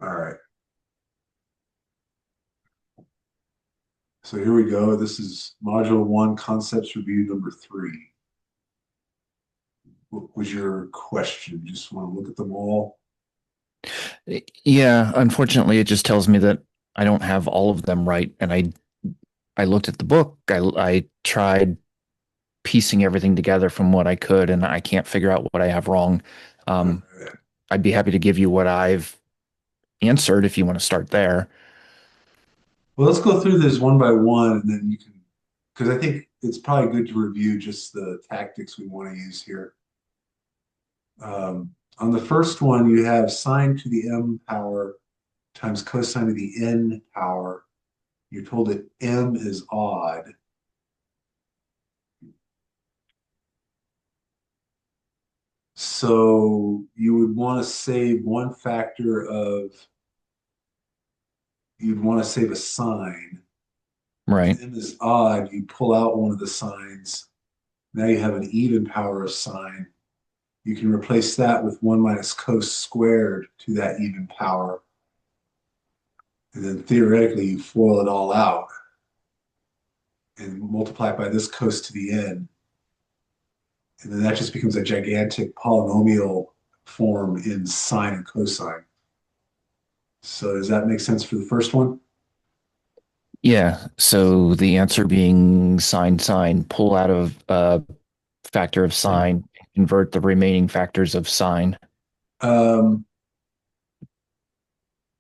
All right. So here we go. This is Module 1, Concepts Review number 3. What was your question? Just want to look at them all? Yeah, unfortunately, it just tells me that I don't have all of them right. And I looked at the book. I tried piecing everything together from what I could, and I can't figure out what I have wrong. All Um, right. I'd be happy to give you what I've answered if you want to start there. Well, let's go through this one by one, and then you can, because I think it's probably good to review just the tactics we want to use here. On the first one, you have sine to the m power times cosine to the n power. You're told that m is odd. So you would want to save one factor of, you'd want to save a sign. Right. If m is odd, you pull out one of the signs. Now you have an even power of sine. You can replace that with 1 minus cos squared to that even power. And then theoretically, you FOIL it all out and multiply it by this cos to the n. And then that just becomes a gigantic polynomial form in sine and cosine. So does that make sense for the first one? Yeah. So the answer being sine, pull out of a factor of sine, convert the remaining factors of sine. Um,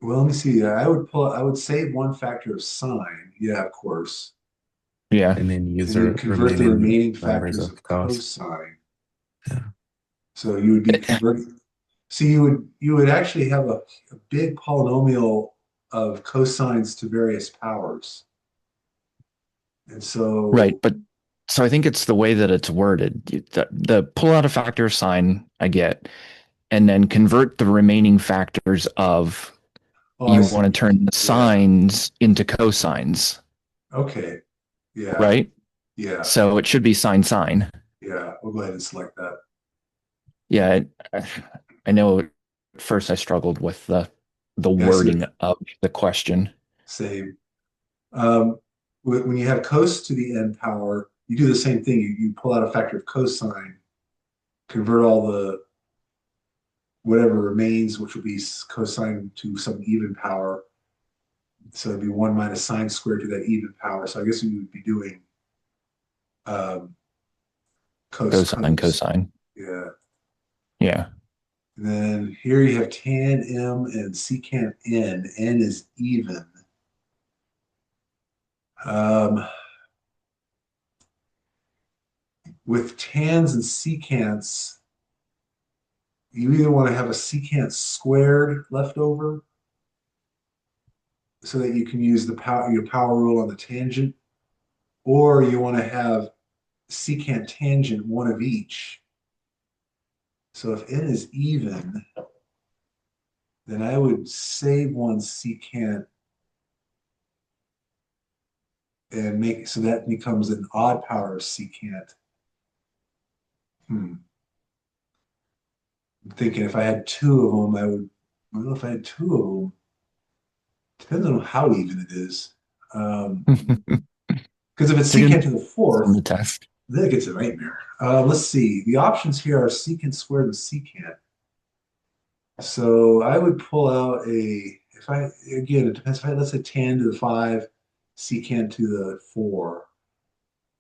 well, let me see. I would save one factor of sine. Yeah, of course. Yeah. And then And use then the convert the remaining remaining numbers factors of of cos. cosine. Yeah. So you would be converting. So you would actually have a big polynomial of cosines to various powers. And Right. so, But so I think it's the way that it's worded. The pull out a factor of sine, I get, and then convert the remaining factors of oh, I you want to see. turn the Yeah. sines into cosines, Okay. Yeah. right? Yeah. So it should be sine. Yeah. We'll go ahead and select that. Yeah, I know at first I struggled with the Yeah, I see what wording of the question. same. Um, when you have cos to the n power, you do the same thing. You pull out a factor of cosine, convert all the whatever remains, which will be cosine to some even power. So it'd be 1 minus sine squared to that even power. So I guess we would be doing um, cos cos. Cosine. Yeah. Yeah. And then here you have tan m and secant n. N is even. Um, with tans and secants, you either want to have a secant squared left over so that you can use the power your power rule on the tangent, or you want to have secant tangent one of each. So if n is even, then I would save one secant and make so that becomes an odd power of secant. Hmm. I'm thinking if I had two of them, I don't know if I had two of them. Depends on how even it is. Um, because if it's It's a good secant to the on fourth, the test. then it gets a nightmare. Let's see. The options here are secant squared and secant. So I would pull out if I, again, it depends if I, let's say tan to the five, secant to the four.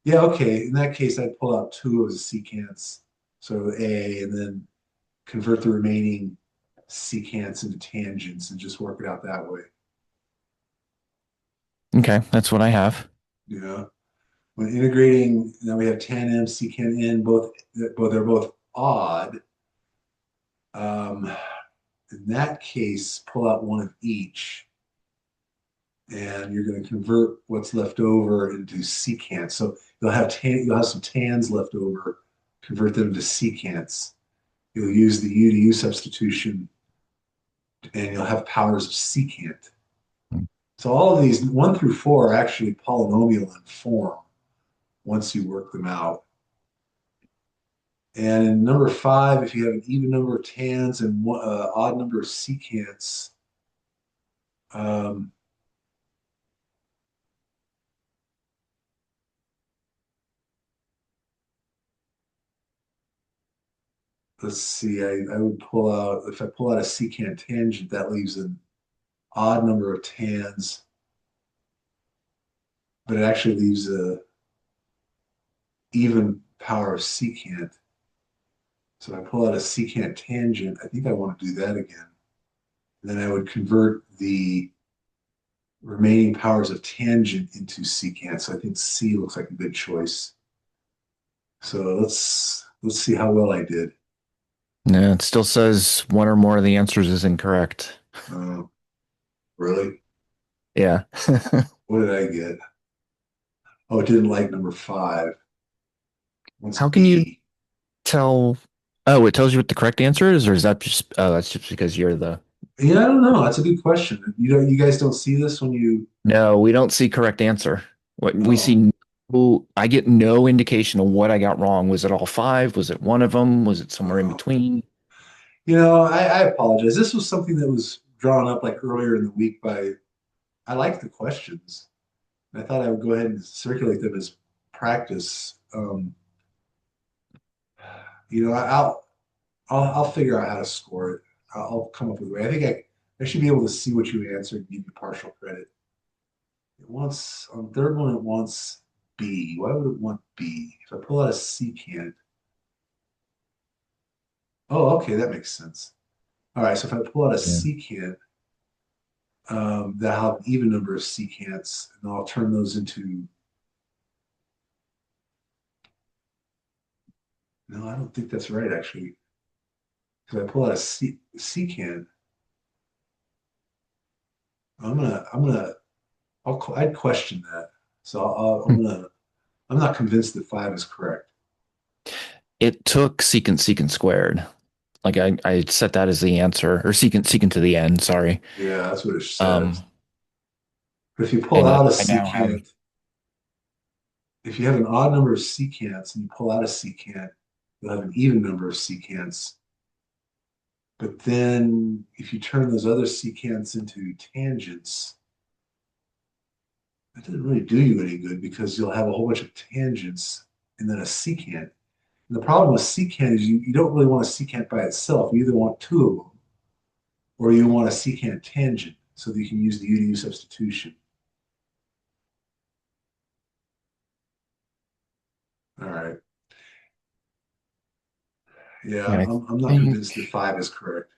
Yeah, okay. In that case, I'd pull out two of the secants, so A, and then convert the remaining secants into tangents and just work it out that way. Okay, that's what I have. You know, when integrating, now we have tan M, secant N, both they're both odd. Um, in that case, pull out one of each, and you're going to convert what's left over into secants. So you'll have some tans left over, convert them to secants. You'll use the U to U substitution, and you'll have powers of secant. So all of these one through four are actually polynomial in form once you work them out. And in number five, if you have an even number of tans and one, odd number of secants, Um, let's see. I would pull out if I pull out a secant tangent, that leaves an odd number of tans, but it actually leaves a even power of secant. So if I pull out a secant tangent, I think I want to do that again. And then I would convert the remaining powers of tangent into secant. So I think C looks like a good choice. So let's see how well I did. Yeah, it still says one or more of the answers is incorrect. Uh, really? Yeah. What did I get? Oh, it didn't like number five. What's How can you B? tell? Oh, it tells you what the correct answer is, or is that just, oh, that's just because you're the. Yeah, I don't know. That's a good question. You guys don't see this when you. No, we don't see correct answer. What we Oh, see, I get no indication of what I got wrong. Was it all five? Was it one of them? Was it somewhere in oh. between? I apologize. This was something that was drawn up like earlier in the week by. I liked the questions. I thought I would go ahead and circulate them as practice. I'll figure out how to score it. I'll come up with a way. I should be able to see what you answered and give you partial credit. It wants on the third one. It wants B. Why would it want B? If I pull out a secant. Oh, okay, that makes sense. All right, so if I pull out a Yeah. secant, that'll have an even number of secants, and I'll turn those into. No, I don't think that's right actually. If I pull out a secant, I'm gonna I'd question that. So I'm not convinced that five is correct. It took secant squared. Like I set that as the answer, or secant to the end. Sorry. Yeah, that's what it Um, says. But if you pull and out a I now have. secant, if you have an odd number of secants and you pull out a secant, you'll have an even number of secants. But then if you turn those other secants into tangents, that doesn't really do you any good because you'll have a whole bunch of tangents and then a secant. And the problem with secant is you don't really want a secant by itself. You either want two of them or you want a secant tangent so that you can use the U to U substitution. All right. Yeah, Yeah, I I'm not think. convinced that five is correct.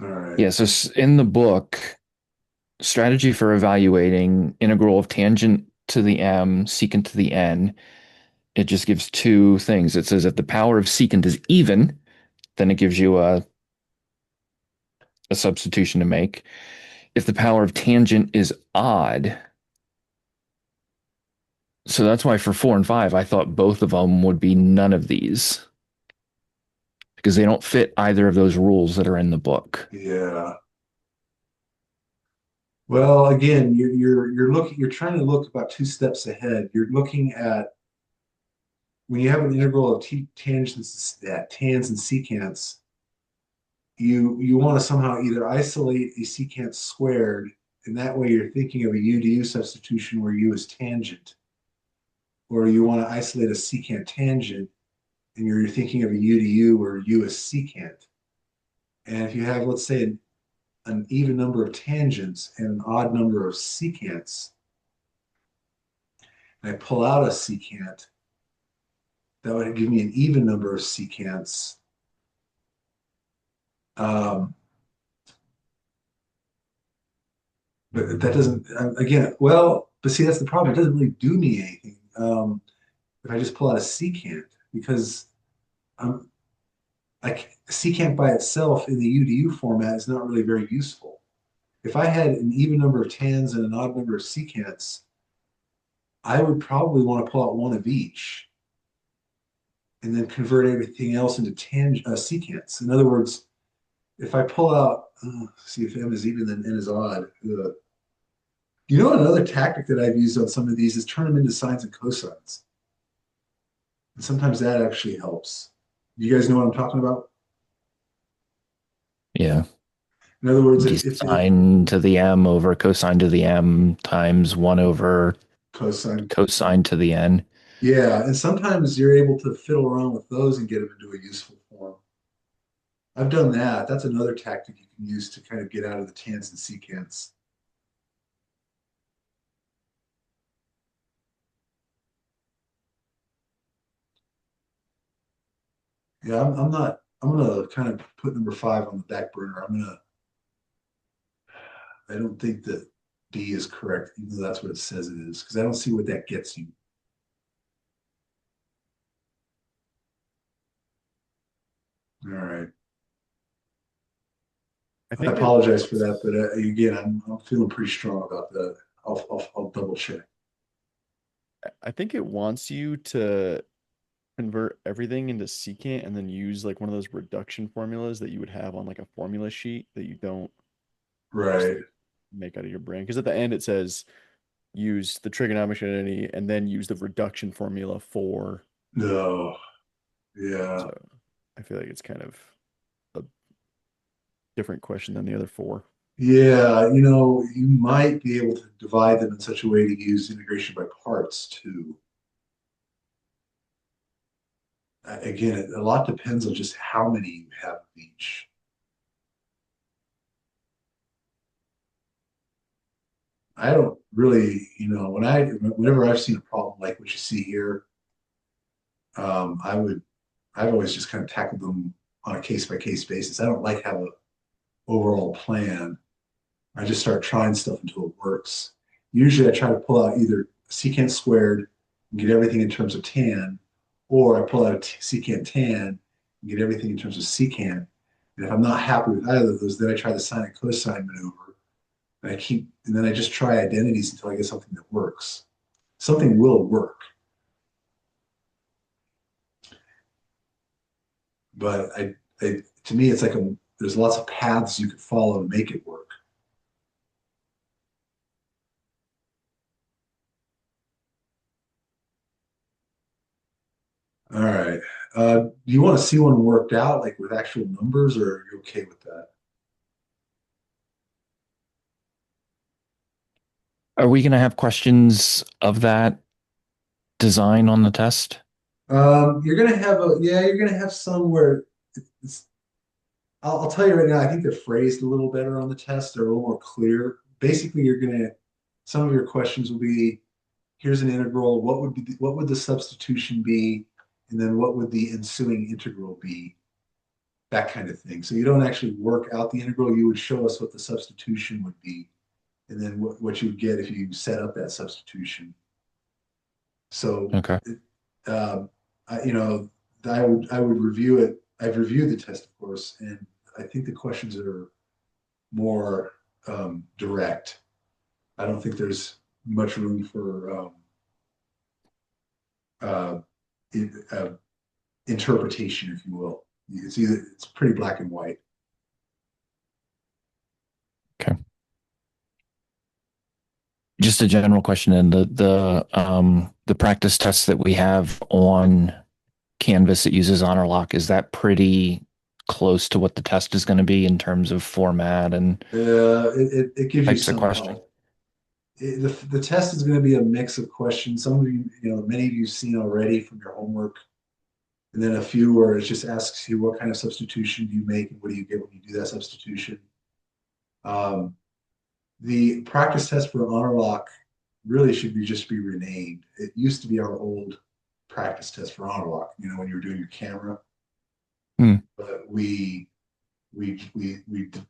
All right. Yeah, so in the book, strategy for evaluating integral of tangent to the m, secant to the n, it just gives two things. It says if the power of secant is even, then it gives you a substitution to make. If the power of tangent is odd, so that's why for 4 and 5, I thought both of them would be none of these because they don't fit either of those rules that are in the book. Yeah. Well, again, you're trying to look about two steps ahead. You're looking at when you have an integral of tangents that tans and secants, you want to somehow either isolate a secant squared, and that way you're thinking of a U to U substitution where U is tangent, or you want to isolate a secant tangent, and you're thinking of a U to U where U is secant. And if you have, let's say, an even number of tangents and an odd number of secants, and I pull out a secant, that would give me an even number of secants. Um, but that doesn't, again, well, but see, that's the problem. It doesn't really do me anything if I just pull out a secant because I'm like secant by itself in the U to U format is not really very useful. If I had an even number of tans and an odd number of secants, I would probably want to pull out one of each and then convert everything else into secants. In other words, if I pull out, see if m is even, then n is odd. Another tactic that I've used on some of these is turn them into sines and cosines. And sometimes that actually helps. You guys know what I'm talking about? Yeah. In other words, if Sine to the m over cosine to the m times 1 over cosine, cosine to the n. yeah, and sometimes you're able to fiddle around with those and get them into a useful form. I've done that. That's another tactic you can use to kind of get out of the tans and secants. Yeah, I'm not. I'm gonna kind of put number five on the back burner. I don't think that B is correct, even though that's what it says it is, because I don't see what that gets you. All right. I I think it apologize for wants that, but again, I'm feeling pretty strong about that. I'll double check. I think it wants you to convert everything into secant and then use like one of those reduction formulas that you would have on like a formula sheet that you don't just Right. like make out of your brain. Because at the end it says use the trigonometric identity and then use the reduction formula for. No. Yeah. So I feel like it's kind of a different question than the other four. Yeah. You might be able to divide them in such a way to use integration by parts too. Again, a lot depends on just how many you have of each. I don't really, whenever I've seen a problem like what you see here, I've always just kind of tackled them on a case by case basis. I don't like have an overall plan. I just start trying stuff until it works. Usually I try to pull out either secant squared and get everything in terms of tan, or I pull out a secant tan and get everything in terms of secant. And if I'm not happy with either of those, then I try the sine and cosine maneuver. And then I just try identities until I get something that works. Something will work, but to me, it's like there's lots of paths you could follow to make it work. All right. Do you want to see one worked out, like with actual numbers, or are you okay with that? Are we going to have questions of that design on the test? You're gonna have some where it's, I'll tell you right now, I think they're phrased a little better on the test. They're a little more clear. Basically, some of your questions will be, here's an integral. What would the substitution be? And then what would the ensuing integral be? That kind of thing. So you don't actually work out the integral. You would show us what the substitution would be, and then what you would get if you set up that substitution. So, Okay. um, you know, I would review it. I've reviewed the test, of course, and I think the questions are more direct. I don't think there's much room for uh, uh, interpretation, if you will. It's pretty black and white. Okay. Just a general question, and the practice test that we have on Canvas that uses honor lock, is that pretty close to what the test is going to be in terms of format and It gives you types of some question? help. The test is going to be a mix of questions. Some of you, many of you have seen already from your homework, and then a few where it just asks you what kind of substitution do you make and what do you get when you do that substitution. Um, the practice test for honor lock really should just be renamed. It used to be our old practice test for honor lock, when you were doing your camera, Hmm. but we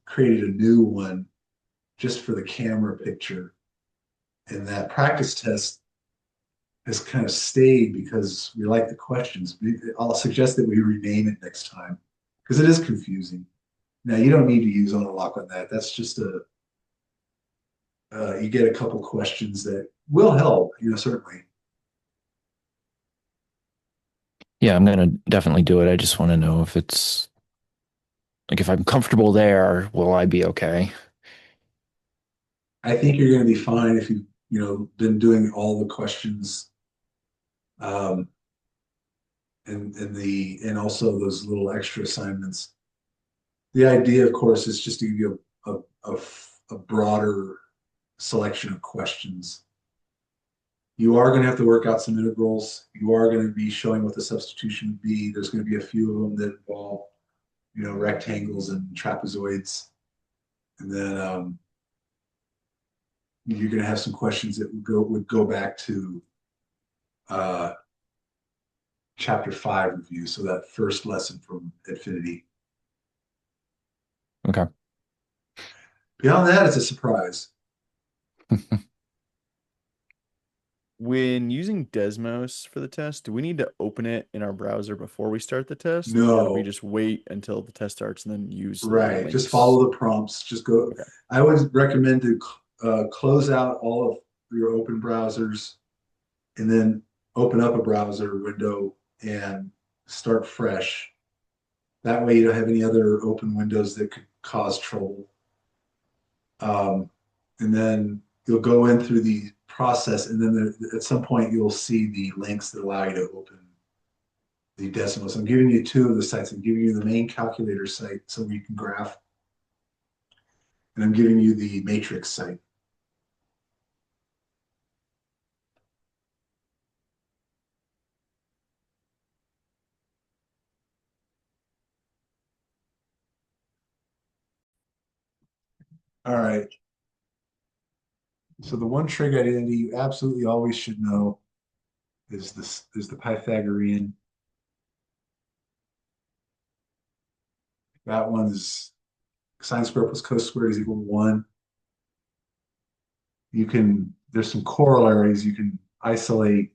created a new one just for the camera picture. And that practice test has kind of stayed because we like the questions. I'll suggest that we rename it next time because it is confusing. Now, you don't need to use on a lock on that. That's just you get a couple questions that will help, certainly. Yeah, I'm going to definitely do it. I just want to know if it's like if I'm comfortable there, will I be okay? I think you're going to be fine if been doing all the questions. Um, and also those little extra assignments. The idea, of course, is just to give you a broader selection of questions. You are going to have to work out some integrals. You are going to be showing what the substitution would be. There's going to be a few of them that involve, rectangles and trapezoids. And then you're going to have some questions that would go back to uh, chapter 5 review. So that first lesson from Infinity. Okay. Beyond that, it's a surprise. When using Desmos for the test, do we need to open it in our browser before we start the test? Or do we No, just wait until the test starts and then use the right. Just links? follow the prompts. Just go. Okay. I would recommend to close out all of your open browsers and then open up a browser window and start fresh. That way you don't have any other open windows that could cause trouble. And then you'll go in through the process, and then at some point you'll see the links that allow you to open the Desmos. I'm giving you two of the sites. I'm giving you the main calculator site so you can graph, and I'm giving you the matrix site. All right. So the one trig identity you absolutely always should know is the Pythagorean. That one is sine squared plus cos squared is equal to 1. There's some corollaries you can isolate.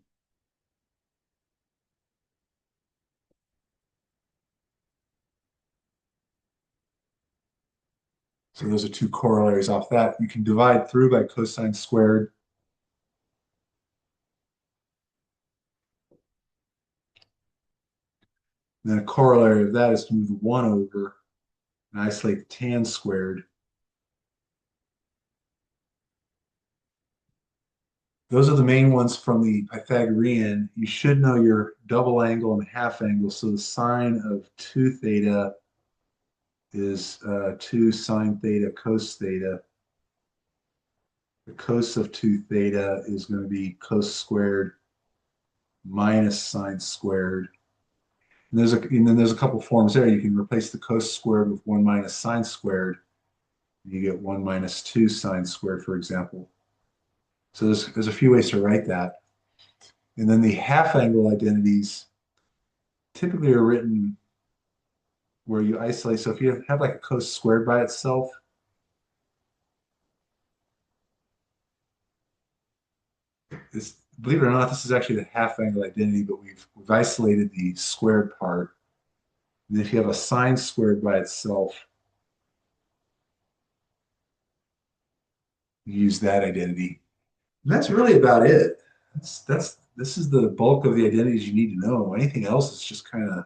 So those are two corollaries off that. You can divide through by cosine squared. And then a corollary of that is to move the 1 over and isolate the tan squared. Those are the main ones from the Pythagorean. You should know your double angle and half angle. So the sine of 2 theta is 2 sine theta cos theta. The cos of 2 theta is going to be cos squared minus sine squared. And then there's a couple forms there. You can replace the cos squared with 1 minus sine squared. You get 1 minus 2 sine squared, for example. So there's a few ways to write that. And then the half angle identities typically are written where you isolate. So if you have like a cos squared by itself, believe it or not, this is actually the half angle identity, but we've isolated the squared part. And if you have a sine squared by itself, you use that identity. And that's really about it. This is the bulk of the identities you need to know. Anything else is just kind of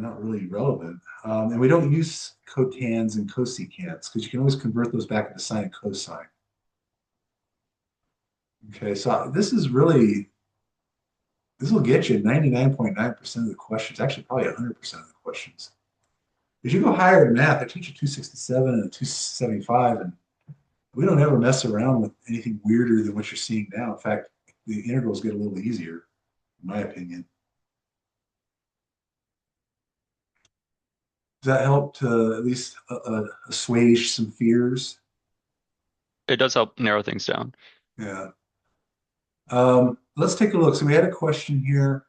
not really relevant. And we don't use cotans and cosecants because you can always convert those back into sine and cosine. Okay, so this will get you 99.9% of the questions, actually probably 100% of the questions. As you go higher in math, I teach a 267 and a 275, and we don't ever mess around with anything weirder than what you're seeing now. In fact, the integrals get a little easier, in my opinion. Does that help to at least assuage some fears? It does help narrow things down. Yeah. Let's take a look. So we had a question here.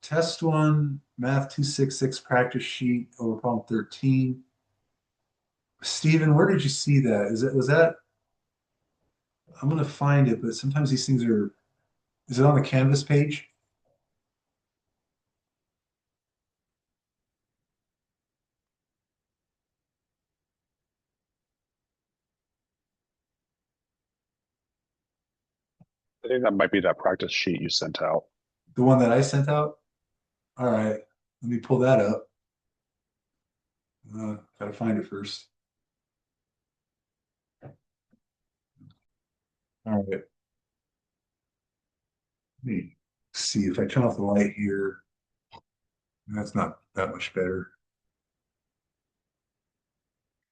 Test 1, Math 266 practice sheet over problem 13. Stephen, where did you see that? Was that, I'm going to find it, but sometimes these things is it on the Canvas page? I think that might be that practice sheet you sent out. The one that I sent out? All right, let me pull that up. Gotta find it first. All right. See if I turn off the light here. That's not that much better.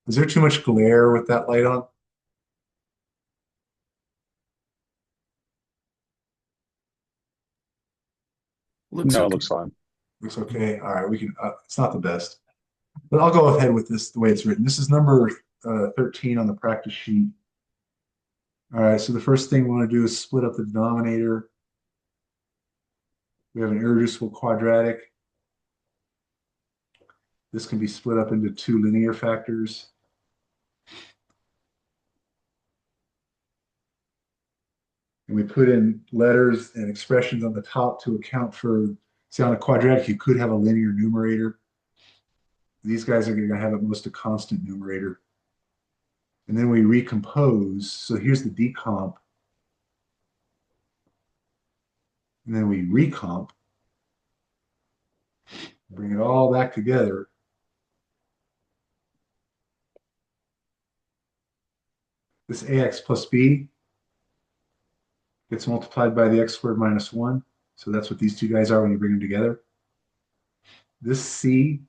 Is there too much glare with that light on? Looks No, it okay. looks fine. Looks okay. All right, we can. It's not the best, but I'll go ahead with this the way it's written. This is number 13 on the practice sheet. All right, so the first thing we want to do is split up the denominator. We have an irreducible quadratic. This can be split up into two linear factors. And we put in letters and expressions on the top to account for, see, on a quadratic, you could have a linear numerator. These guys are going to have at most a constant numerator. And then we recompose. So here's the decomp. And then we recomp. Bring it all back together. This ax plus b gets multiplied by the x squared minus 1. So that's what these two guys are when you bring them together. This c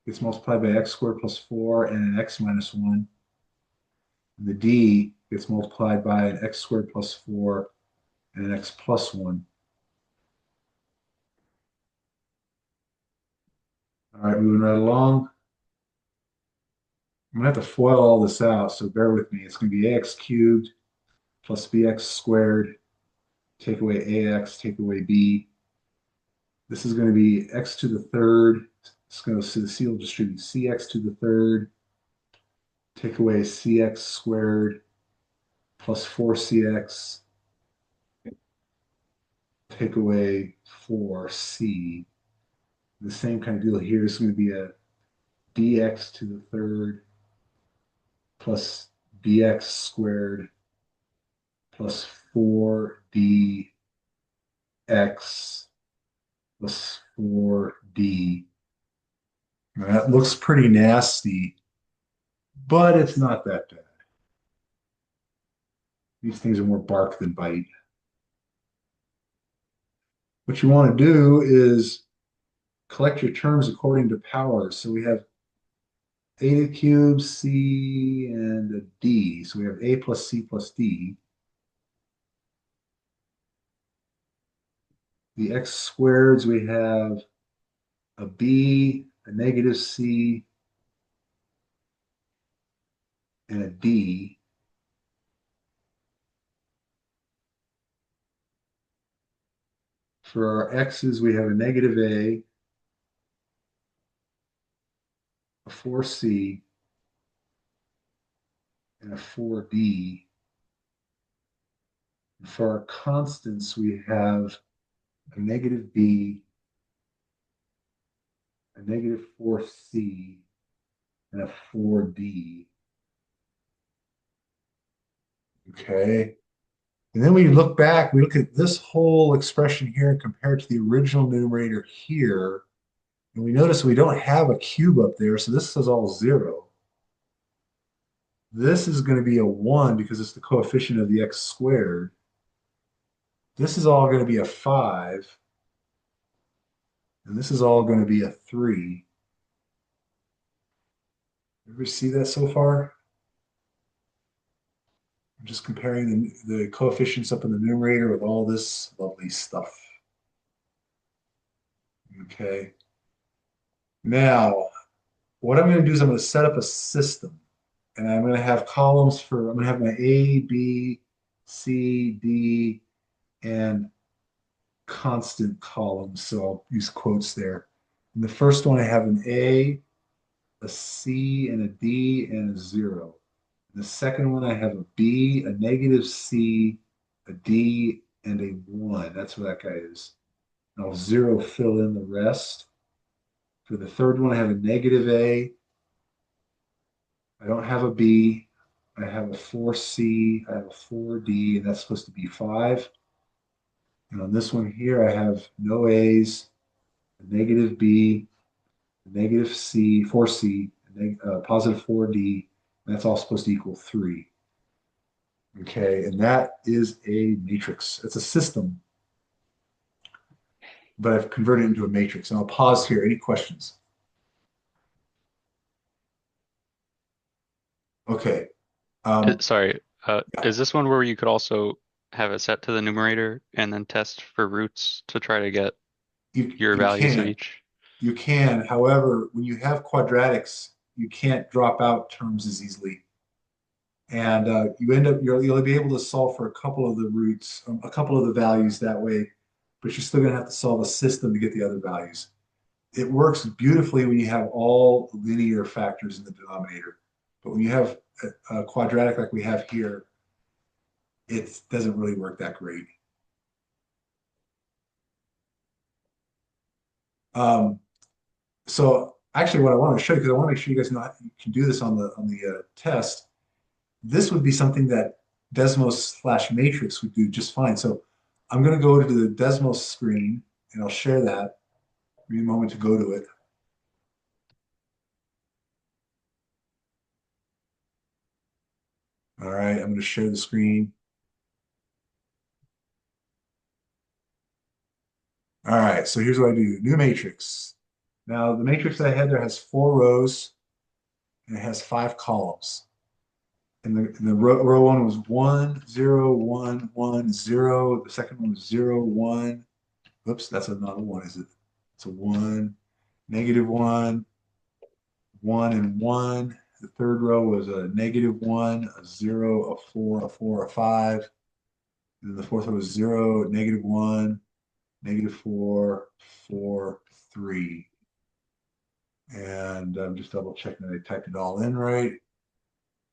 gets multiplied by x squared plus 4 and an x minus 1. And the d gets multiplied by an x squared plus 4 and an x plus 1. All right, moving right along. I'm going to have to FOIL all this out, so bear with me. It's going to be ax cubed plus bx squared, take away ax, take away b. This is going to be x to the third. It's going to, so the c will distribute cx to the third, take away cx squared plus 4cx, take away 4c. The same kind of deal here is going to be a dx to the third plus bx squared plus 4dx plus 4d. Now that looks pretty nasty, but it's not that bad. These things are more bark than bite. What you want to do is collect your terms according to power. So we have a to the cube, c, and a d. So we have a plus c plus d. The x squareds, we have a b, a negative c, and a d. For our x's, we have a negative a 4c, and a 4d. And for our constants, we have a negative b, a negative 4c, and a 4d. Okay. And then we look back, we look at this whole expression here compared to the original numerator here, and we notice we don't have a cube up there, so this is all 0. This is going to be a 1 because it's the coefficient of the x squared. This is all going to be a 5. And this is all going to be a 3. Ever see that so far? I'm just comparing the coefficients up in the numerator with all this lovely stuff. Okay. Now, what I'm going to do is I'm going to set up a system. And I'm going to have columns for, I'm going to have my A, B, C, D, and constant columns. So I'll use quotes there. In the first one, I have an A, a C, and a D, and a 0. In the second one, I have a B, a negative C, a D, and a 1. That's what that guy is. And I'll 0 fill in the rest. For the third one, I have a negative A. I don't have a B. I have a 4C. I have a 4D, and that's supposed to be 5. And on this one here, I have no A's, a negative B, a negative C, 4C, a positive 4D, and that's all supposed to equal 3. Okay, and that is a matrix. It's a system. but I've converted it into a matrix. And I'll pause here. Any questions? Okay. Sorry, Yeah, is this one where you could also have it set to the numerator and then test for roots to try to get your you values of can. each? You can. However, when you have quadratics, you can't drop out terms as easily. And you end up, you'll be able to solve for a couple of the roots, a couple of the values that way, but you're still going to have to solve a system to get the other values. It works beautifully when you have all linear factors in the denominator. But when you have a quadratic like we have here, it doesn't really work that great. Um, so actually what I want to show you, because I want to make sure you guys know how you can do this on the test, this would be something that Desmos slash matrix would do just fine. So I'm going to go to the Desmos screen and I'll share that. Give me a moment to go to it. All right, I'm going to share the screen. All right, so here's what I do. New matrix. Now, the matrix that I had there has 4 rows and it has 5 columns. And the row one was 1, 0, 1, 1, 0. The second one was 0, 1. Oops, that's not a 1, is it? It's a 1, -1, 1, and 1. The third row was a -1, a 0, a 4, a 4, a 5. And then the fourth row was 0, -1, -4, 4, 3. And I'm just double checking that I typed it all in right.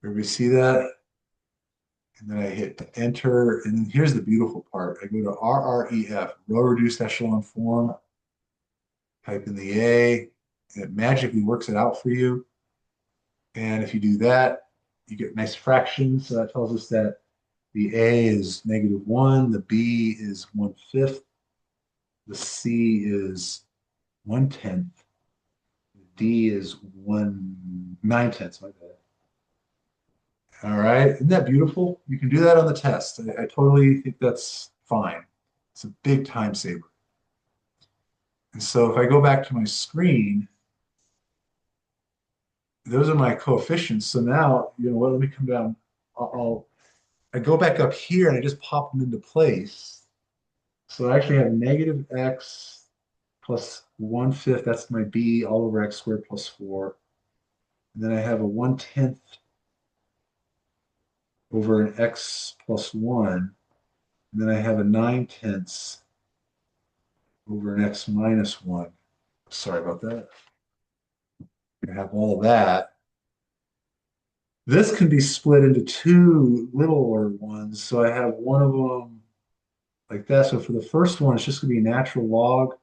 Everybody see that? And then I hit enter. And then here's the beautiful part. I go to RREF, row reduced echelon form, type in the A, and it magically works it out for you. And if you do that, you get nice fractions. So that tells us that the A is -1, the B is 1/5, the C is 1/10, the D is 1/9, my bad. All right, isn't that beautiful? You can do that on the test. I totally think that's fine. It's a big time saver. And so if I go back to my screen, those are my coefficients. So now, you know what, let me come down. I go back up here and I just pop them into place. So I actually have -x plus 1/5, that's my b, all over x squared plus 4. And then I have a 1/10 over an x plus 1. And then I have a 9/10 over an x minus 1. Sorry about that. I have all of that. This can be split into two littler ones. So I have one of them like that. So for the first one, it's just going to be a natural log.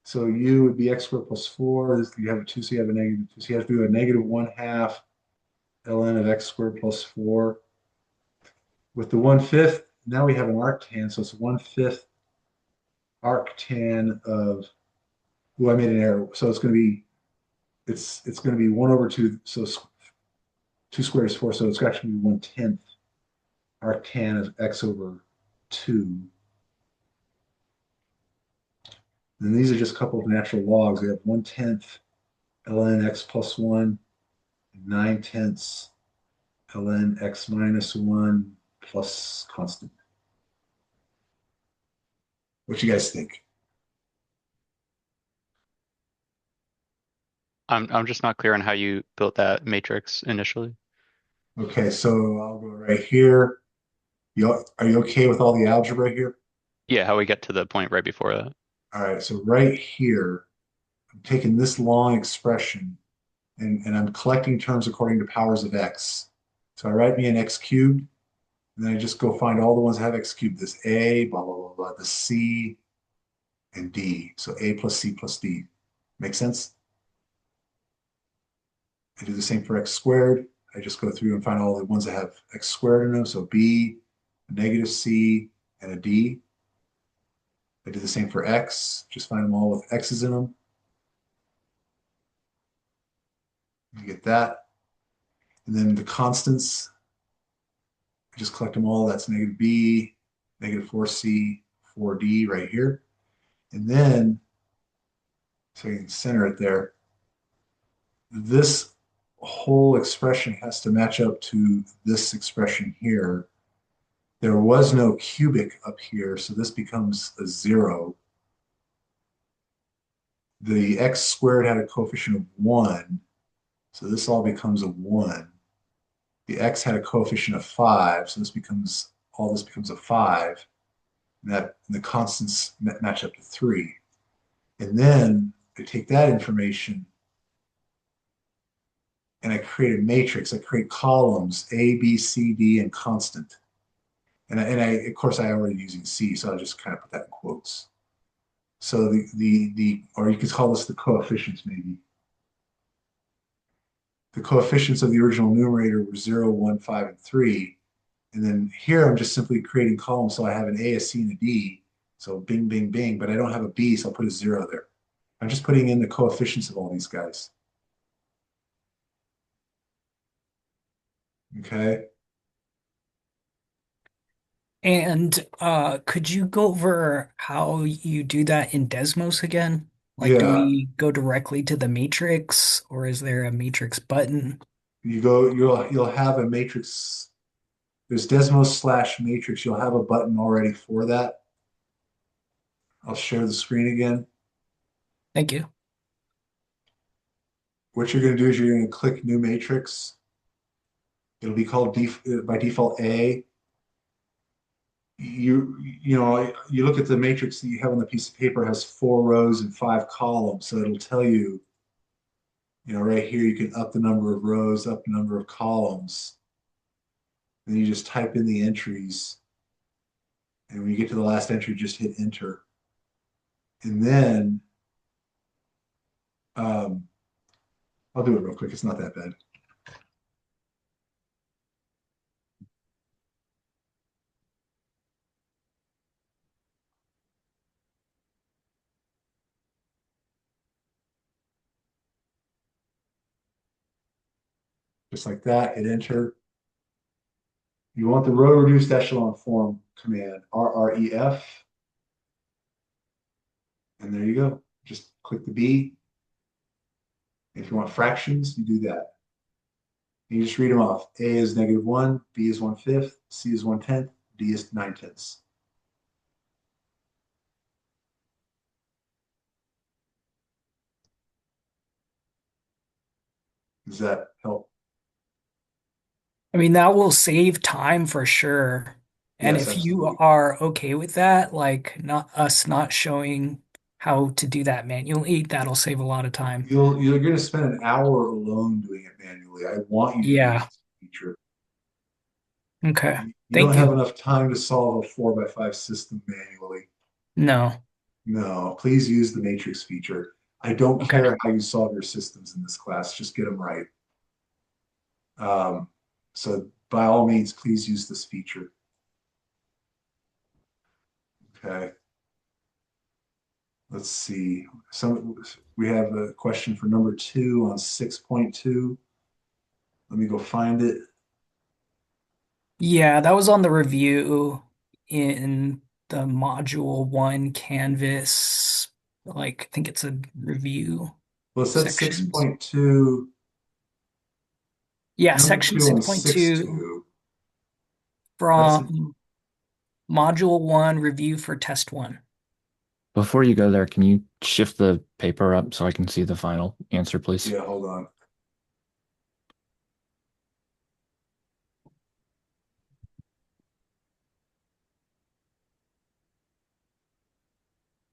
So u would be x squared plus 4. You have a 2, so you have a -2. So you have to do a -1/2 ln of x squared plus 4. With the 1/5, now we have an arctan. So it's 1/5 arctan of, oh, I made an error. So it's going to be 1 over 2. So 2 squared is 4. So it's actually 1/10 arctan of x over 2. And these are just a couple of natural logs. We have 1/10 ln x plus 1, 9/10 ln x minus 1 plus constant. What you guys think? I'm just not clear on how you built that matrix initially. Okay, so I'll go right here. Are you okay with all the algebra here? Yeah, how we get to the point right before that. All right, so right here, I'm taking this long expression and I'm collecting terms according to powers of x. So I write me an x cubed, and then I just go find all the ones that have x cubed. This a, blah, blah, blah, blah, the c, and d. So a plus c plus d. Make sense? I do the same for x squared. I just go through and find all the ones that have x squared in them. So b, a -c, and a d. I do the same for x. Just find them all with x's in them. You get that. And then the constants, I just collect them all. That's -b, -4c, 4d right here. And then, so you can center it there, this whole expression has to match up to this expression here. There was no cubic up here, so this becomes a 0. The x squared had a coefficient of 1, so this all becomes a 1. The x had a coefficient of 5, so all this becomes a 5. And the constants match up to 3. And then I take that information and I create a matrix. I create columns A, B, C, D, and constant. And of course I already using C, so I'll just kind of put that in quotes. So or you could call this the coefficients maybe. The coefficients of the original numerator were 0, 1, 5, and 3. And then here I'm just simply creating columns. So I have an A, a C, and a D. So bing, bing, bing, but I don't have a B, so I'll put a 0 there. I'm just putting in the coefficients of all these guys. Okay. And could you go over how you do that in Desmos again? Like, do Yeah. we go directly to the matrix, or is there a matrix button? You'll have a matrix. There's Desmos/matrix. You'll have a button already for that. I'll share the screen again. Thank you. What you're going to do is you're going to click new matrix. It'll be called by default A. You look at the matrix that you have on the piece of paper, it has 4 rows and 5 columns. So it'll tell you, right here, you can up the number of rows, up the number of columns. Then you just type in the entries. And when you get to the last entry, just hit enter. And then I'll do it real quick. It's not that bad. Just like that, hit enter. You want the row reduced echelon form command, RREF. And there you go. Just click the B. If you want fractions, you do that. You just read them off. A is -1, B is 1/5, C is 1/10, D is 9/10. Does that help? I mean, that will save time for sure. And Yes, if you absolutely. are okay with that, like not showing how to do that manually, that'll save a lot of time. You're going to spend an hour alone doing it manually. I want you to use Yeah. this feature. Okay. You don't Thank have you. enough time to solve a 4x5 system manually. No. No, please use the matrix feature. I don't Okay. care how you solve your systems in this class, just get them right. So by all means, please use this feature. Okay. Let's see. We have a question for number 2 on 6.2. Let me go find it. Yeah, that was on the review in the module 1 Canvas. Like, I think it's a review Well, it said sections. 6.2, Yeah, number section 2 on 6.2 6.2. That's from module 1 review for test 1. Before you go there, can you shift the paper up so I can see the final answer, please? yeah, hold on.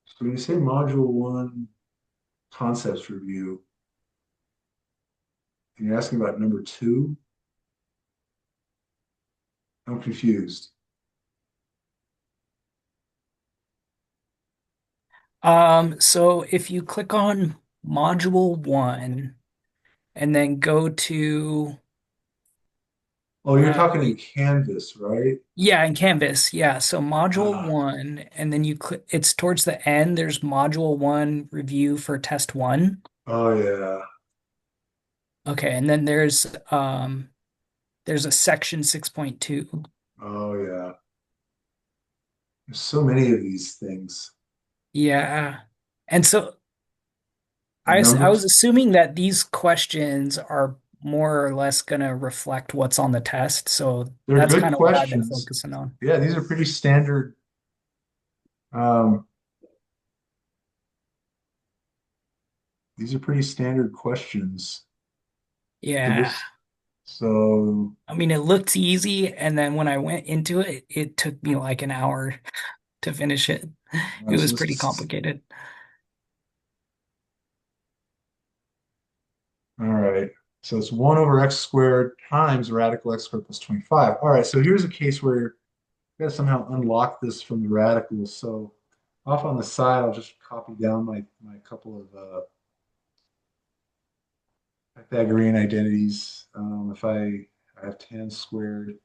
So when you say module 1 concepts review, and you're asking about number 2, I'm confused. So if you click on module 1 and then go to Oh, you're uh talking in Canvas, right? yeah, in Canvas. Yeah, so module Ah, 1 and then you click it's towards the end there's module 1 review for test 1. oh yeah. Okay, and then there's a section 6.2. Oh yeah. There's so many of these things. Yeah. And so I Number was assuming that these questions are more or less going to reflect what's on the test. So they're that's good kind of what I've been questions. focusing on. Yeah, these are pretty standard. Um, these are pretty standard questions for Yeah. this. So I mean, it looked easy, and then when I went into it, it took me like an hour to finish it. It so was this pretty is complicated. all right. So it's 1 over x squared times radical x squared plus 25. All right, so here's a case where you got to somehow unlock this from the radicals. So off on the side, I'll just copy down my couple of Pythagorean identities. If I have tan squared,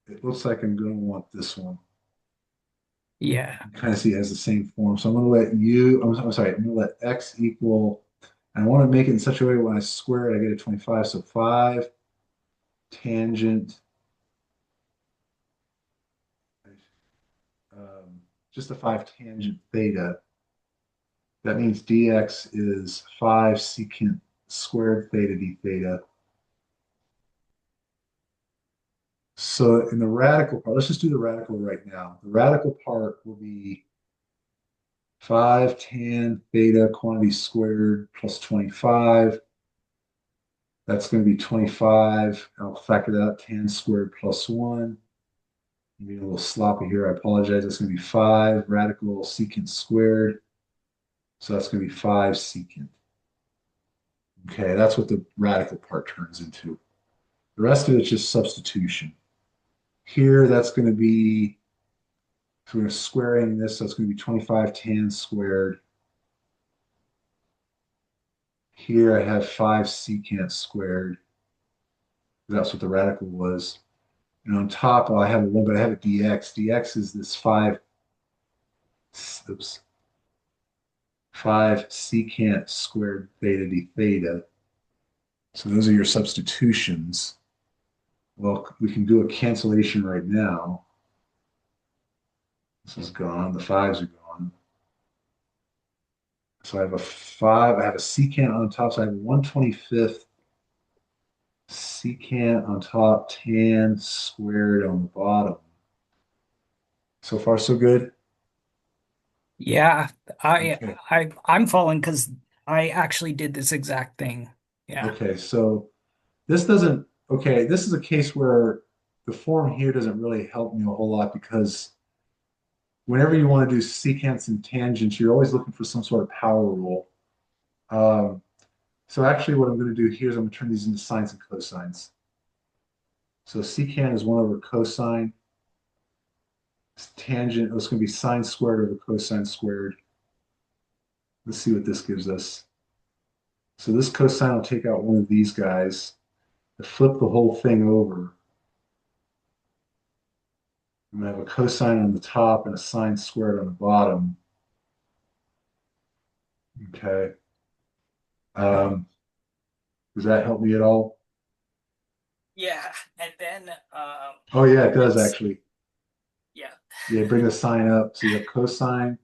it looks like I'm going to want this one. Yeah. You kind of see it has the same form. So I'm going to let I'm sorry, I'm going to let x equal, and I want to make it in such a way when I square it, I get a 25. So 5 tangent, um, just a 5 tangent theta. That means dx is 5 secant squared theta d theta. So in the radical part, let's just do the radical right now. The radical part will be 5 tan theta quantity squared plus 25. That's going to be 25. I'll factor that out, tan squared plus 1. I'm being a little sloppy here. I apologize. That's going to be 5 radical secant squared. So that's going to be 5 secant. Okay, that's what the radical part turns into. The rest of it's just substitution. Here, that's going to be, so we're going to square in this, so it's going to be 25 tan squared. Here I have 5 secant squared. That's what the radical was. And on top, I have a 1, but I have a dx. dx is this 5, oops, 5 secant squared theta d theta. So those are your substitutions. Well, we can do a cancellation right now. This is gone. The 5s are gone. So I have a 5. I have a secant on top. So I have 1/25th secant on top, tan squared on the bottom. So far, so good. Yeah. Okay. I'm following because I actually did this exact thing. Yeah. Okay. So this doesn't, okay. This is a case where the form here doesn't really help me a whole lot because whenever you want to do secants and tangents, you're always looking for some sort of power rule. Um, so actually, what I'm going to do here is I'm going to turn these into sines and cosines. So secant is 1 over cosine. Tangent, it's going to be sine squared over cosine squared. Let's see what this gives us. So this cosine will take out one of these guys. To flip the whole thing over, I'm going to have a cosine on the top and a sine squared on the bottom. Okay. Um, does that help me at all? Yeah. And then Oh, yeah, it does once actually. yeah. Yeah, bring the sign up. So you have cosine,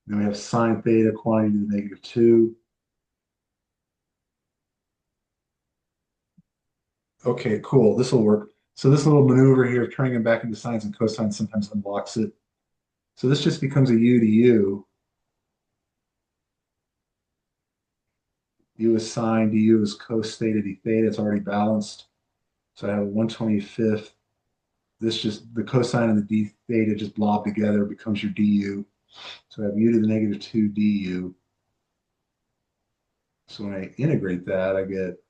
then we have sine theta quantity to the -2. Okay, cool. This will work. So this little maneuver here of turning them back into sines and cosines sometimes unlocks it. So this just becomes a u to u. U is sine, du is cos theta d theta. It's already balanced. So I have a 1/25th. This just, the cosine and the d theta just blob together, becomes your du. So I have u to the -2 du. So when I integrate that, I get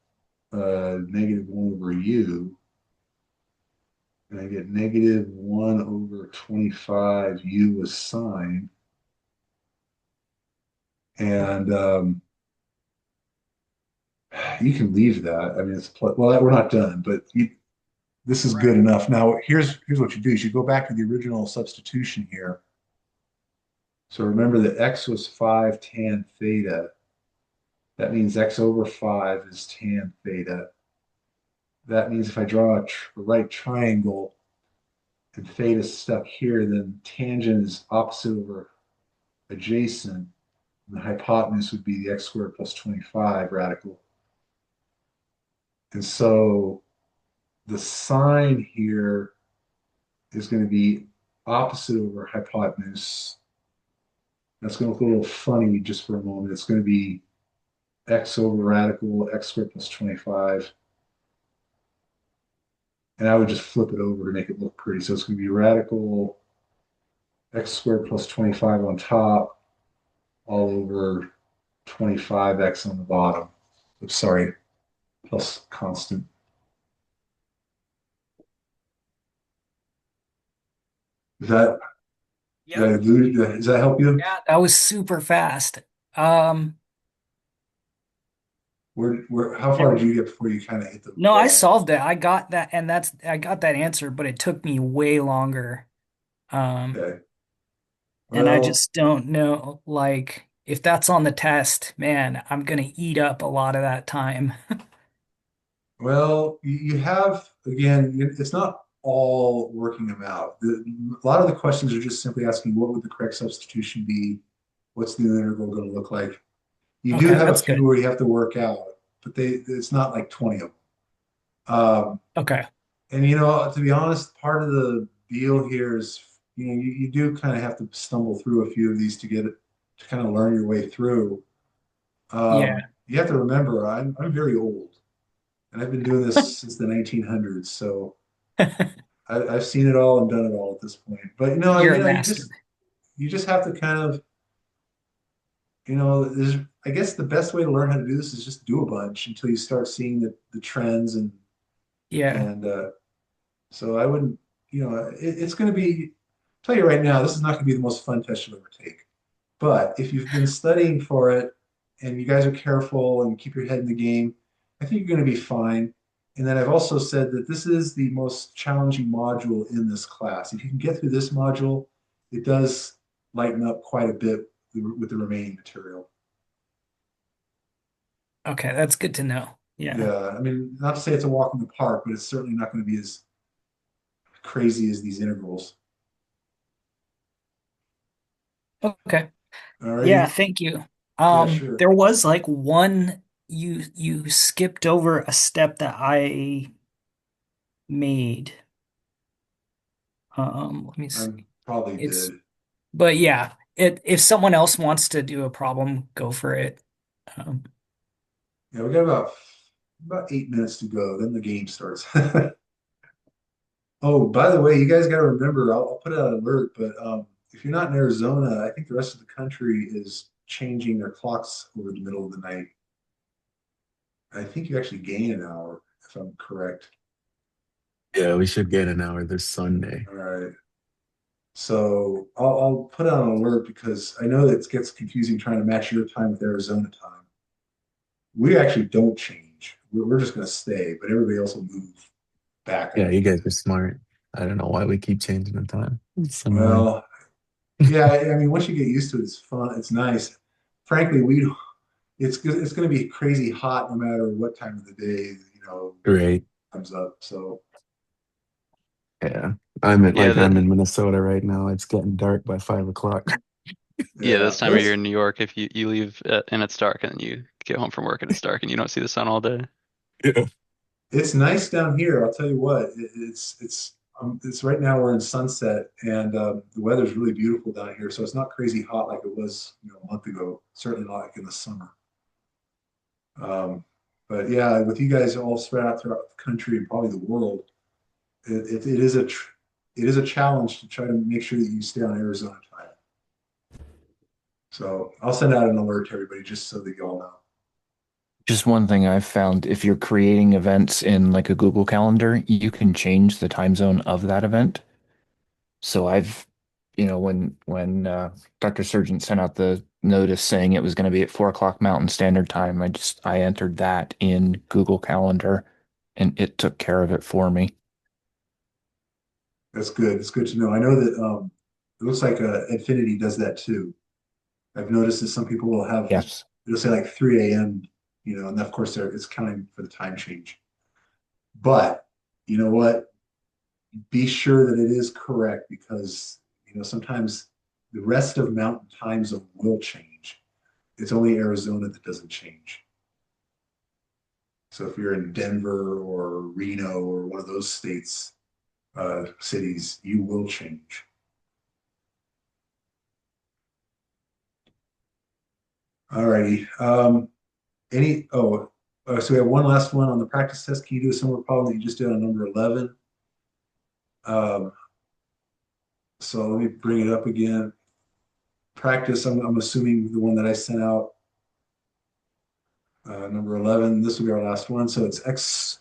-1 over u. And I get -1 over 25 u with sine. And you can leave that. I mean, well, we're not done, but this is good Right. enough. Now, here's what you do: is you go back to the original substitution here. So remember that x was 5 tan theta. That means x over 5 is tan theta. That means if I draw a right triangle and theta is stuck here, then tangent is opposite over adjacent. And the hypotenuse would be the x squared plus 25 radical. And so the sine here is going to be opposite over hypotenuse. That's going to look a little funny just for a moment. It's going to be x over radical x squared plus 25. And I would just flip it over to make it look pretty. So it's going to be radical x squared plus 25 on top, all over 25x on the bottom. Oops, sorry, plus constant. Is that, Yep. does that help you? Yeah, that was super fast. How far did you get before you kind of hit the No, I wall? solved it. I got that, and I got that answer, but it took me way longer. Okay. And I Well, just don't know, like, if that's on the test, man, I'm gonna eat up a lot of that time. you have, again, it's not all working them out. A lot of the questions are just simply asking what would the correct substitution be? What's the integral going to look like? You do Okay, have a that's few good. where you have to work out, but it's not like 20 of them. Um, Okay. and to be honest, part of the deal here is, you do kind of have to stumble through a few of these to get it to kind of learn your way through. Yeah. You have to remember, I'm very old, and I've been doing this since the 1900s, so I've seen it all and done it all at this point. But You're a you master. just have to kind of, I guess the best way to learn how to do this is just do a bunch until you start seeing the trends Yeah. and so I wouldn't, it's going to be. Tell you right now, this is not going to be the most fun test you'll ever take. But if you've been studying for it and you guys are careful and keep your head in the game, I think you're going to be fine. And then I've also said that this is the most challenging module in this class. If you can get through this module, it does lighten up quite a bit with the remaining material. Okay, that's good to know. Yeah. Yeah, I mean, not to say it's a walk in the park, but it's certainly not going to be as crazy as these integrals. Okay. All Yeah, righty. thank you. Yeah, sure. There was like one you skipped over a step that I made. Let me I see. probably It's did. But yeah, if someone else wants to do a problem, go for it. Um, Yeah, we got about 8 minutes to go. Then the game starts. Oh, by the way, you guys got to remember, I'll put out an alert, but if you're not in Arizona, I think the rest of the country is changing their clocks over the middle of the night. I think you actually gain an hour, if I'm correct. Yeah, we should get an hour this Sunday. All right. So I'll put out an alert because I know that it gets confusing trying to match your time with Arizona time. We actually don't change. We're just going to stay, but everybody else will move back, I Yeah, you think. guys are smart. I don't know why we keep changing the time. It's annoying. Well, yeah, I mean, once you get used to it, it's fun. It's nice. Frankly, it's going to be crazy hot no matter what time of the day, Great. comes up. So, Yeah. Yeah, I'm in Minnesota right now. It's getting dark by 5 o'clock. yeah, this time of year that's in New York, if you leave and it's dark and then you get home from work and it's dark and you don't see the sun all day. Yeah. it's nice down here. I'll tell you what, it's right now we're in sunset and the weather's really beautiful down here. So it's not crazy hot like it was, a month ago. Certainly not like in the summer. Um, but yeah, with you guys all spread out throughout the country and probably the world, it is a challenge to try to make sure that you stay on Arizona time. So I'll send out an alert to everybody just so that you all know. Just one thing I've found, if you're creating events in like a Google Calendar, you can change the time zone of that event. So when Dr. Surgeon sent out the notice saying it was going to be at 4 o'clock Mountain Standard Time, I entered that in Google Calendar and it took care of it for me. That's good. It's good to know. I know that it looks like Infinity does that too. I've noticed that some people will have Yes. it'll say like 3 a.m. And of course it's counting for the time change. But you know what? be sure that it is correct because, sometimes the rest of mountain time zone will change. It's only Arizona that doesn't change. So if you're in Denver or Reno or one of those states, cities, you will change. Alrighty. So we have one last one on the practice test. Can you do a similar problem that you just did on number 11? So let me bring it up again. Practice, I'm assuming the one that I sent out, number 11. This will be our last one. So it's x,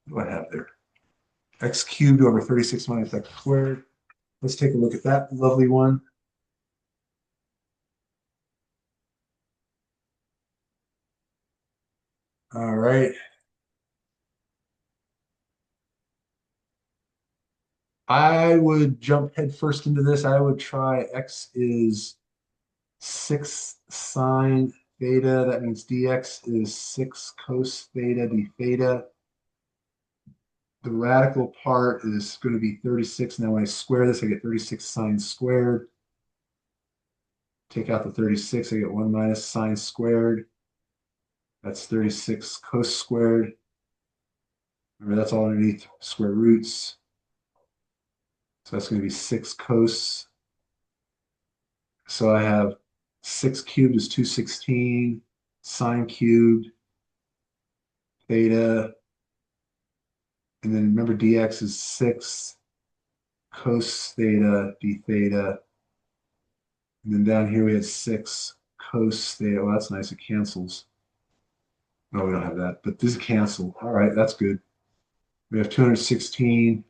what do I have there? X cubed over 36 minus x squared. Let's take a look at that lovely one. All right. I would jump head first into this. I would try x is 6 sine theta. That means dx is 6 cos theta d theta. The radical part is going to be 36. Now when I square this, I get 36 sine squared. Take out the 36, I get 1 minus sine squared. That's 36 cos squared. Remember, that's all underneath square roots. So that's going to be 6 cos. So I have 6 cubed is 216, sine cubed, theta. And then remember, dx is 6 cos theta d theta. And then down here we had 6 cos theta. Oh, that's nice. It cancels. No, we don't have that, but this is canceled. All right, that's good. We have 216.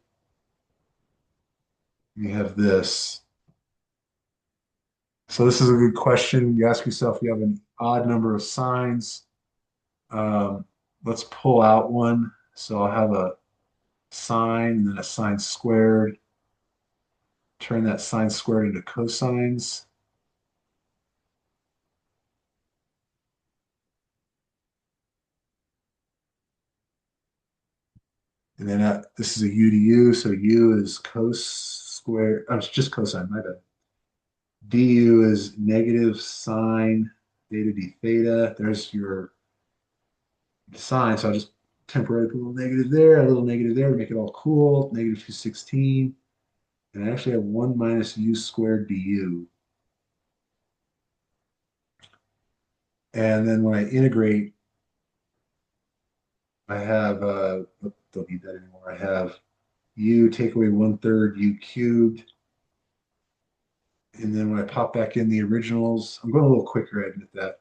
We have this. So this is a good question. You ask yourself, you have an odd number of sines. Let's pull out one. So I'll have a sine and then a sine squared. Turn that sine squared into cosines. And then this is a u to u, so u is cos squared. Oh, it's just cosine, my bad. Du is negative sine theta d theta. There's your sine, so I'll just temporarily put a little negative there, a little negative there, make it all cool. Negative 216. And I actually have 1 minus u squared du. And then when I integrate, I have, don't need that anymore. I have u take away 1/3 u cubed. And then when I pop back in the originals, I'm going a little quicker, I admit that.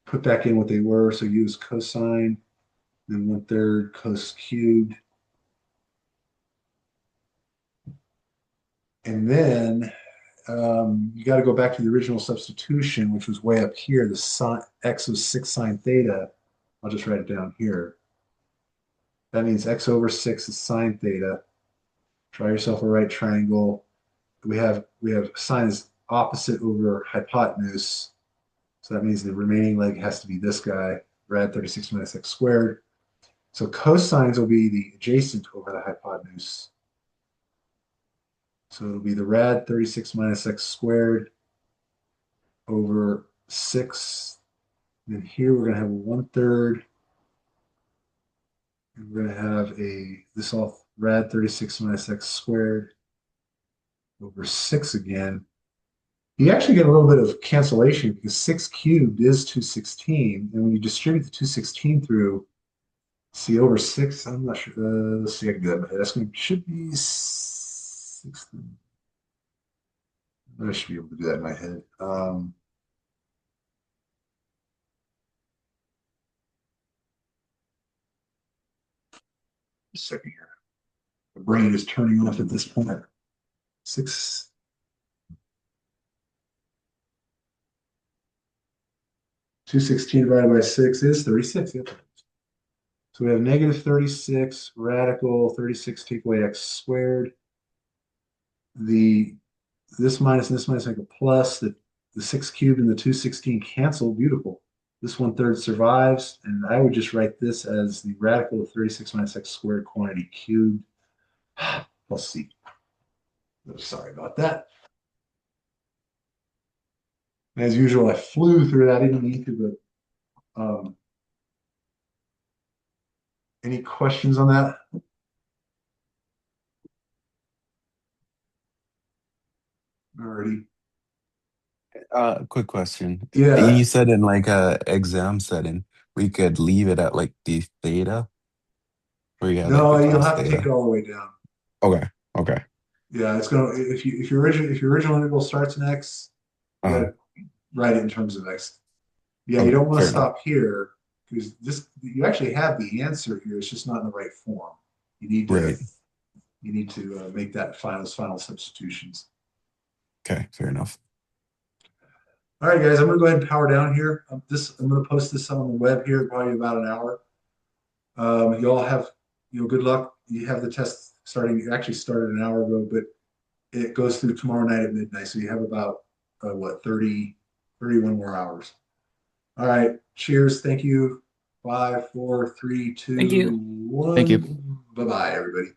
Put back in what they were. So u is cosine, then 1/3 cos cubed. And then you got to go back to the original substitution, which was way up here. The sine, x was 6 sine theta. I'll just write it down here. That means x over 6 is sine theta. Draw yourself a right triangle. We have sine is opposite over hypotenuse. So that means the remaining leg has to be this guy, rad 36 minus x squared. So cosines will be the adjacent over the hypotenuse. So it'll be the rad 36 minus x squared over 6. And then here we're going to have 1/3. And we're going to have this all rad 36 minus x squared over 6 again. You actually get a little bit of cancellation because 6 cubed is 216. And when you distribute the 216 through, see over 6, I'm not sure. Let's see, I can do that in my head. Should be 6. I should be able to do that in my head. Just a second here. The brain is turning off at this point. 6. 216 divided by 6 is 36. Yep. So we have negative 36, radical 36 take away x squared. This minus and this minus make a plus. The 6 cubed and the 216 cancel. Beautiful. This 1/3 survives, and I would just write this as the radical of 36 minus x squared quantity cubed. Plus C. Sorry about that. As usual, I flew through that. I didn't need to, but any questions on that? Alrighty. Quick question. Yeah. You said in like a exam setting, we could leave it at like the theta, where you had like No, the you'll cos have to take it theta. all the way down. Okay. Okay. Yeah, it's gonna if your original integral starts in x, you Uh, gotta write it in terms of x. Yeah, you okay. don't want to Fair enough. stop here because this you actually have the answer here. It's just not in the right form. You need to Right. make that final substitutions. Okay. Fair enough. All right, guys, I'm gonna go ahead and power down here. I'm gonna post this on the web here probably about an hour. You all have good luck. You have the test starting. It actually started an hour ago, but it goes through tomorrow night at midnight. So you have about 31 more hours. All right. Cheers. Thank you. 5, 4, 3, Thank 2, you. 1. Thank you. Bye bye, everybody.